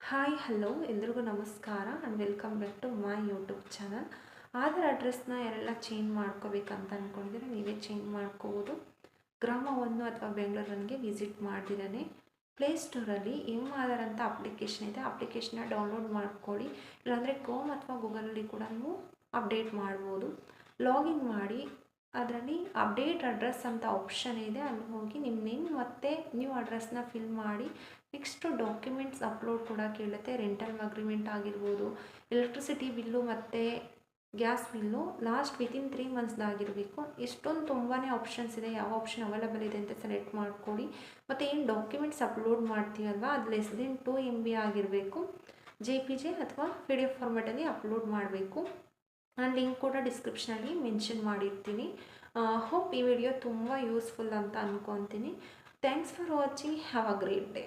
Hi hello ಎಲ್ರಿಗೂ ನಮಸ್ಕಾರ and welcome back to my YouTube channel. Aadhaar ಅಡ್ರೆಸ್ನ ಯಾರೆಲ್ಲ ಚೇಂಜ್ ಮಾಡ್ಕೋಬೇಕಂತ ಅಂದ್ಕೊಂಡಿದ್ರೆ ನೀವೇ ಚೇಂಜ್ ಮಾಡ್ಕೋಬೋದು. ಗ್ರಾಮ 1 ಅಥವಾ ಬೆಂಗಳೂರು 1ಗೆ ವಿಸಿಟ್ ಮಾಡ್ದಿರೇ ಪ್ಲೇಸ್ಟೋರಲ್ಲಿ ಆಧಾರ್ ಅಂತ ಅಪ್ಲಿಕೇಶನ್ ಇದೆ. ಅಪ್ಲಿಕೇಶನ್ನ ಡೌನ್ಲೋಡ್ ಮಾಡ್ಕೊಳ್ಳಿ. ಇಲ್ಲಾಂದರೆ ಕ್ರೋಮ್ ಅಥವಾ ಗೂಗಲಲ್ಲಿ ಕೂಡ ನೀವು ಅಪ್ಡೇಟ್ ಮಾಡ್ಬೋದು. ಲಾಗಿನ್ ಮಾಡಿ ಅದರಲ್ಲಿ ಅಪ್ಡೇಟ್ ಅಡ್ರೆಸ್ ಅಂತ ಆಪ್ಷನ್ ಇದೆ, ಅಲ್ಲಿ ಹೋಗಿ ನಿಮ್ಮ ನೇಮ್ ಮತ್ತು ನ್ಯೂ ಅಡ್ರೆಸ್ನ ಫಿಲ್ ಮಾಡಿ. ನೆಕ್ಸ್ಟು ಡಾಕ್ಯುಮೆಂಟ್ಸ್ ಅಪ್ಲೋಡ್ ಕೂಡ ಕೇಳುತ್ತೆ. ರೆಂಟಲ್ ಅಗ್ರಿಮೆಂಟ್ ಆಗಿರ್ಬೋದು, ಎಲೆಕ್ಟ್ರಿಸಿಟಿ ಬಿಲ್ಲು ಮತ್ತು ಗ್ಯಾಸ್ ಬಿಲ್ಲು ಲಾಸ್ಟ್ ವಿತಿನ್ 3 ಮಂತ್ಸ್ದಾಗಿರಬೇಕು. ಇಷ್ಟೊಂದು ತುಂಬಾ ಆಪ್ಷನ್ಸ್ ಇದೆ. ಯಾವ ಆಪ್ಷನ್ ಅವೈಲಬಲ್ ಇದೆ ಅಂತ ಸೆಲೆಕ್ಟ್ ಮಾಡ್ಕೊಳ್ಳಿ. ಮತ್ತು ಏನು ಡಾಕ್ಯುಮೆಂಟ್ಸ್ ಅಪ್ಲೋಡ್ ಮಾಡ್ತೀವಲ್ವ ಅದು ಲೆಸ್ ದೆನ್ 2 MB ಆಗಿರಬೇಕು. JPG ಅಥವಾ PDF ಫಾರ್ಮೆಟಲ್ಲಿ ಅಪ್ಲೋಡ್ ಮಾಡಬೇಕು. ನಾನು ಲಿಂಕ್ ಕೂಡ ಡಿಸ್ಕ್ರಿಪ್ಷನಲ್ಲಿ ಮೆನ್ಷನ್ ಮಾಡಿರ್ತೀನಿ. ಹೋಪ್ ಈ ವಿಡಿಯೋ ತುಂಬ ಯೂಸ್ಫುಲ್ ಅಂತ ಅಂದ್ಕೊತೀನಿ. Thanks for watching. Have a great day.